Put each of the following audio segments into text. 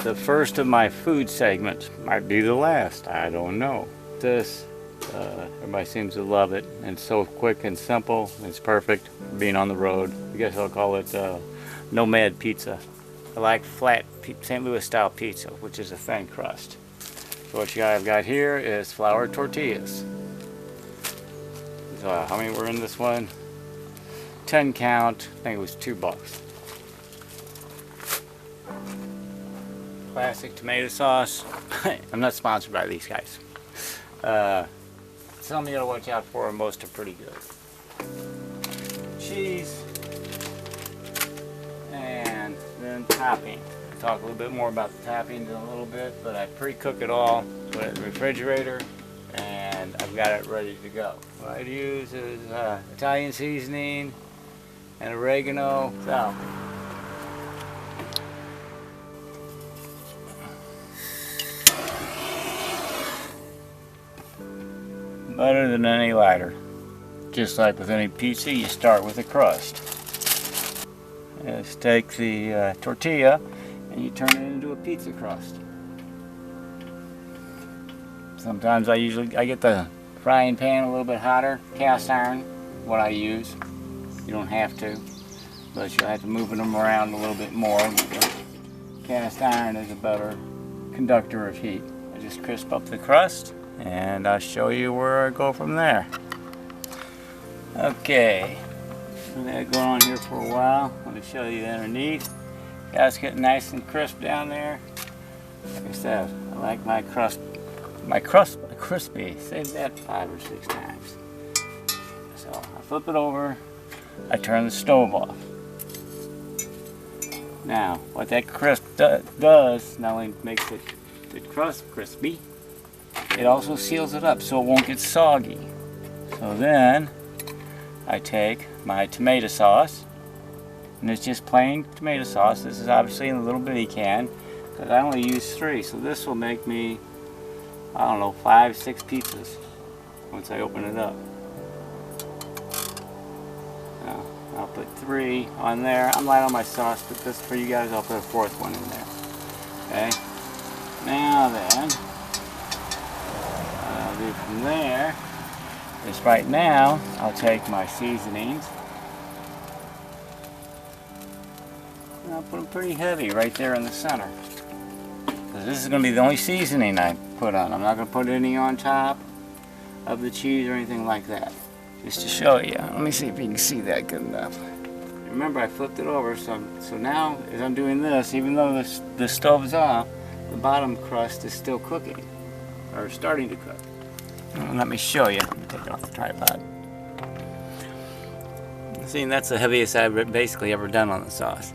the first of my food segments. Might be the last, I don't know. This, everybody seems to love it. And it's so quick and simple. It's perfect for being on the road. I guess I'll call it Nomad Pizza. I like flat St. Louis style pizza, which is a thin crust. So what I've got here is flour tortillas. So how many were in this one? 10 count, I think it was $2. Classic tomato sauce. I'm not sponsored by these guys. Some you gotta watch out for, and most are pretty good. Cheese. And then topping. I'll talk a little bit more about the toppings in a little bit, but I pre-cook it all, put it in the refrigerator, and I've got it ready to go. What I use is Italian seasoning and oregano. So, better than any lighter. Just like with any pizza, you start with a crust. Just take the tortilla and you turn it into a pizza crust. Sometimes I get the frying pan a little bit hotter, cast iron, what I use. You don't have to, but you'll have to move them around a little bit more. Cast iron is a better conductor of heat. I just crisp up the crust and I'll show you where I go from there. Okay, I'm gonna go on here for a while. Let me show you underneath. Guys, getting nice and crisp down there. Like I said, I like my crust crispy. Save that 5 or 6 times. So I flip it over. I turn the stove off. Now, what that crisp does not only makes the crust crispy, it also seals it up so it won't get soggy. So then I take my tomato sauce, and it's just plain tomato sauce. This is obviously in a little bitty can because I only use 3, so this will make me, I don't know, 5, 6 pizzas once I open it up. Now, I'll put 3 on there. I'm light on my sauce, but this for you guys, I'll put a 4th one in there. Okay. Now then, I'll do from there. Just right now, I'll take my seasonings. And I'll put them pretty heavy right there in the center. Because this is going to be the only seasoning I put on. I'm not going to put any on top of the cheese or anything like that. Just to show you. Let me see if you can see that good enough. Remember, I flipped it over, so now as I'm doing this, even though the stove is off, the bottom crust is still cooking, or starting to cook. Let me show you. Let me take it off the tripod. See, and that's the heaviest I've basically ever done on the sauce.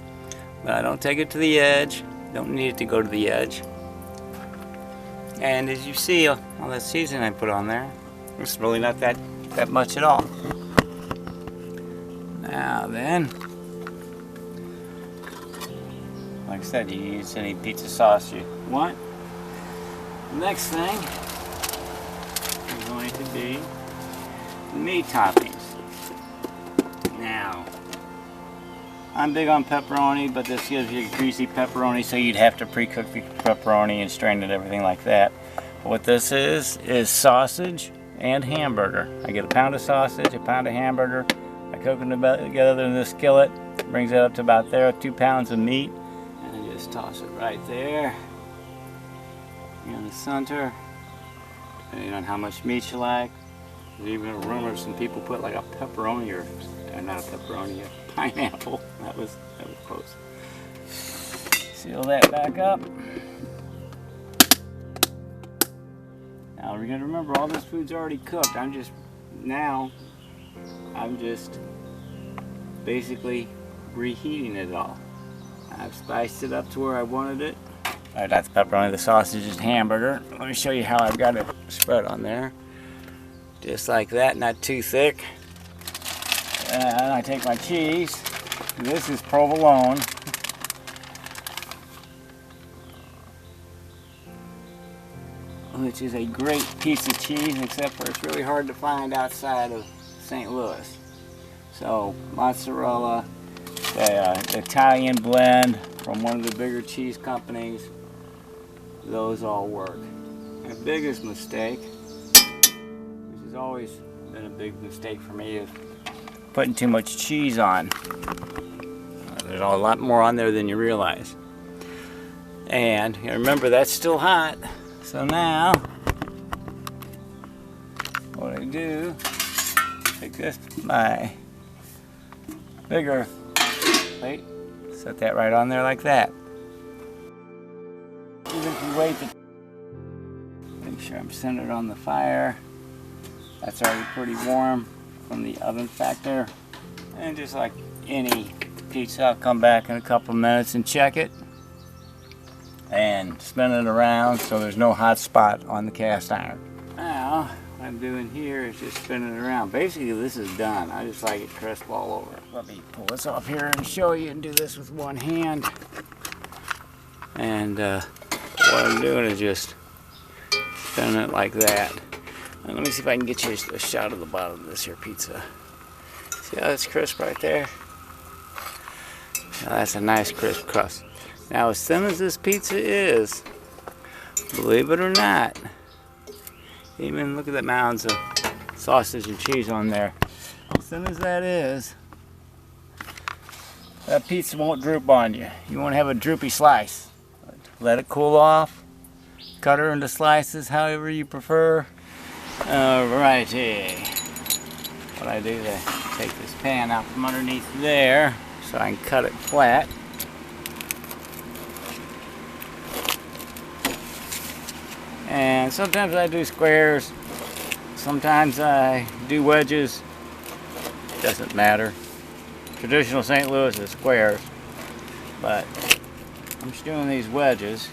But I don't take it to the edge. Don't need it to go to the edge. And as you see, all that seasoning I put on there, it's really not that much at all. Now then, like I said, you use any pizza sauce you want. The next thing is going to be meat toppings. Now, I'm big on pepperoni, but this gives you greasy pepperoni, so you'd have to pre-cook the pepperoni and strain it, everything like that. But what this is sausage and hamburger. I get a pound of sausage, a pound of hamburger. I cook them together in this skillet. Brings it up to about there, 2 pounds of meat. And I just toss it right there in the center, depending on how much meat you like. There's even a rumor some people put like a pepperoni or not a pepperoni, a pineapple. That was close. Seal that back up. Now we're gonna remember all this food's already cooked. I'm just basically reheating it all. I've spiced it up to where I wanted it. Alright, that's pepperoni, the sausage is hamburger. Let me show you how I've got it spread on there. Just like that, not too thick. And I take my cheese. This is provolone. Which is a great piece of cheese, except for it's really hard to find outside of St. Louis. So, mozzarella, the Italian blend from one of the bigger cheese companies. those all work. My biggest mistake, which has always been a big mistake for me, is putting too much cheese on. There's a lot more on there than you realize. And you remember, that's still hot. So now, what I do, take this, my bigger plate, set that right on there like that. Even if you wait, make sure I'm centered on the fire. That's already pretty warm from the oven factor. And just like any pizza, I'll come back in a couple minutes and check it and spin it around so there's no hot spot on the cast iron. Now, what I'm doing here is just spinning it around. Basically, this is done. I just like it crisp all over. Let me pull this off here and show you, and do this with one hand. And what I'm doing is just spinning it like that. And let me see if I can get you a shot of the bottom of this here pizza. See how it's crisp right there? Now that's a nice crisp crust. Now, as thin as this pizza is, believe it or not, even look at the mounds of sausage and cheese on there. As thin as that is, that pizza won't droop on you. You won't have a droopy slice. Let it cool off. Cut her into slices however you prefer. Alrighty. What I do is I take this pan out from underneath there so I can cut it flat. And sometimes I do squares, sometimes I do wedges. Doesn't matter. Traditional St. Louis is squares, but I'm just doing these wedges.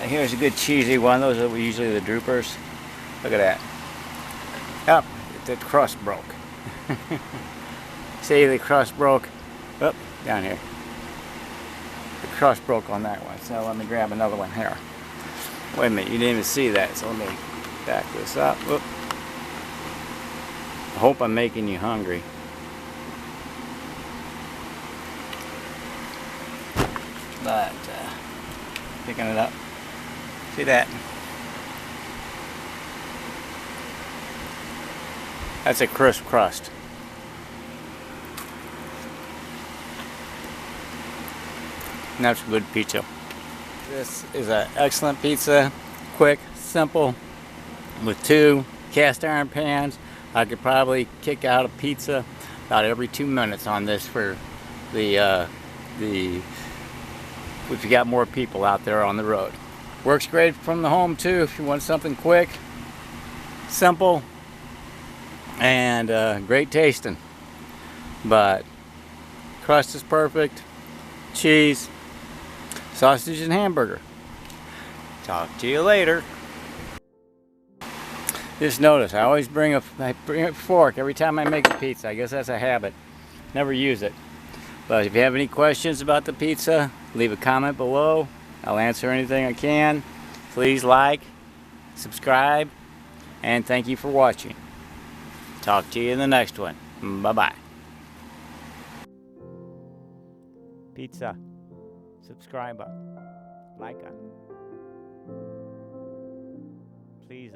Here's a good cheesy one. Those are usually the droopers. Look at that. Oh, the crust broke. See, the crust broke. Oh, down here. The crust broke on that one. So let me grab another one here. Wait a minute, you didn't even see that, so let me back this up. Whoop. I hope I'm making you hungry. But, picking it up. See that? That's a crisp crust. And that's good pizza. This is an excellent pizza, quick, simple, with 2 cast iron pans. I could probably kick out a pizza about every 2 minutes on this for if you got more people out there on the road. Works great from the home too if you want something quick, simple, and great tasting. But crust is perfect, cheese, sausage and hamburger. Talk to you later. Just notice, I always bring a fork every time I make a pizza. I guess that's a habit. Never use it. But if you have any questions about the pizza, leave a comment below. I'll answer anything I can. Please like, subscribe, and thank you for watching. Talk to you in the next one. Bye-bye. Pizza. Subscriber. Like. Please.